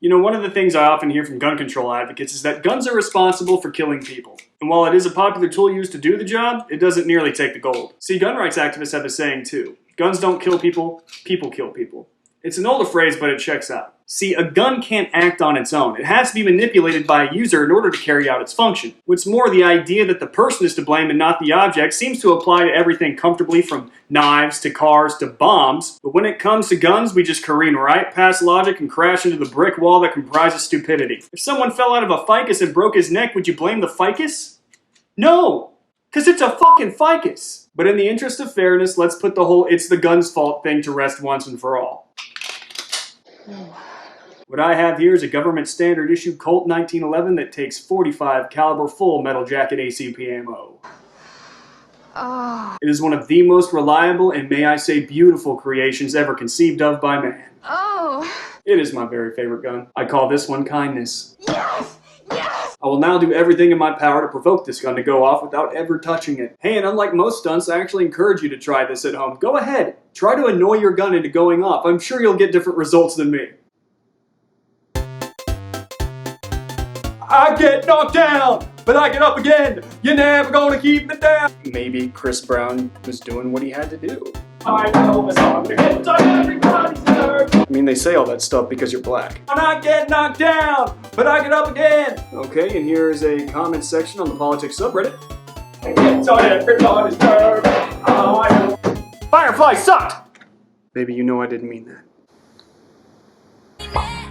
You know, one of the things I often hear from gun control advocates is that guns are responsible for killing people. And while it is a popular tool used to do the job, it doesn't nearly take the gold. See, gun rights activists have a saying too. Guns don't kill people, people kill people. It's an older phrase, but it checks out. See, a gun can't act on its own. It has to be manipulated by a user in order to carry out its function. What's more, the idea that the person is to blame and not the object seems to apply to everything comfortably, from knives to cars to bombs. But when it comes to guns, we just careen right past logic and crash into the brick wall that comprises stupidity. If someone fell out of a ficus and broke his neck, would you blame the ficus? No! 'Cause it's a fucking ficus! But in the interest of fairness, let's put the whole "it's the gun's fault" thing to rest once and for all. What I have here is a government standard issue Colt 1911 that takes 45 caliber full metal jacket ACP ammo. Oh. It is one of the most reliable and, may I say, beautiful creations ever conceived of by man. Oh. It is my very favorite gun. I call this one kindness. Yes! Yes! I will now do everything in my power to provoke this gun to go off without ever touching it. Hey, and unlike most stunts, I actually encourage you to try this at home. Go ahead. Try to annoy your gun into going off. I'm sure you'll get different results than me. I get knocked down, but I get up again. You're never gonna keep me down. Maybe Chris Brown was doing what he had to do. I know it's hard to get on everybody's nerves. I mean, they say all that stuff because you're black. And I get knocked down, but I get up again. Okay, and here is a comment section on the politics subreddit. I get on everybody's nerves. Oh, I know. Firefly sucked! Baby, you know I didn't mean that.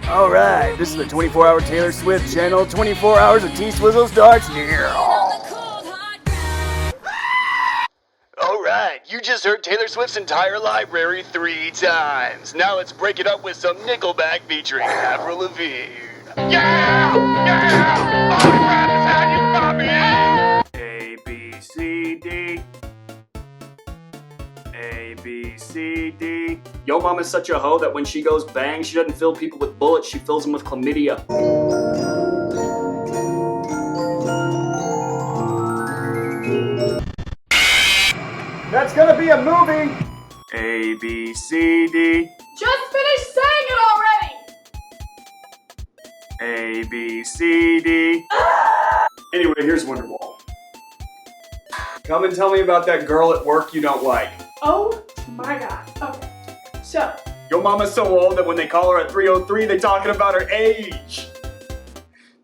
Alright, this is the 24-hour Taylor Swift channel. 24 hours of T-Swizzle starts now. Alright, you just heard Taylor Swift's entire library 3 times. Now let's break it up with some Nickelback featuring Avril Lavigne. Yeah! Yeah! All the rap is how you copy. A, B, C, D. A, B, C, D. Yo mama's such a hoe that when she goes bang, she doesn't fill people with bullets, she fills them with chlamydia. That's gonna be a movie! A, B, C, D. Just finish saying it already! A, B, C, D. Anyway, here's Wonderwall. Come and tell me about that girl at work you don't like. Oh my god. Okay. So. Your mama's so old that when they call her at 303, they're talking about her age.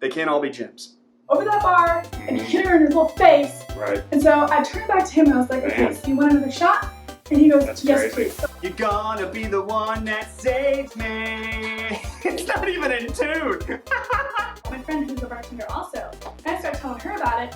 They can't all be Jims. Over that bar, and he hit her in his little face. Right. And so I turned back to him and I was like, okay, so you want another shot? And he goes, That's yes, crazy. please. You're gonna be the one that saves me. It's not even in tune. My friend who's a bartender also. And I started telling her about it.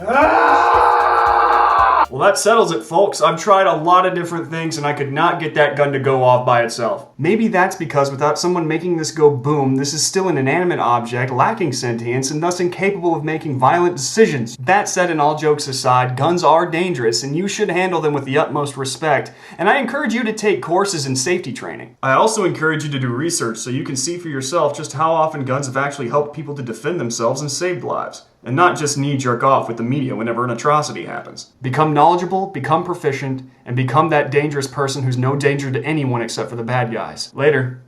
Well, that settles it, folks. I've tried a lot of different things and I could not get that gun to go off by itself. Maybe that's because without someone making this go boom, this is still an inanimate object lacking sentience and thus incapable of making violent decisions. That said, and all jokes aside, guns are dangerous and you should handle them with the utmost respect. And I encourage you to take courses in safety training. I also encourage you to do research so you can see for yourself just how often guns have actually helped people to defend themselves and saved lives. And not just knee-jerk off with the media whenever an atrocity happens. Become knowledgeable, become proficient, and become that dangerous person who's no danger to anyone except for the bad guys. Later.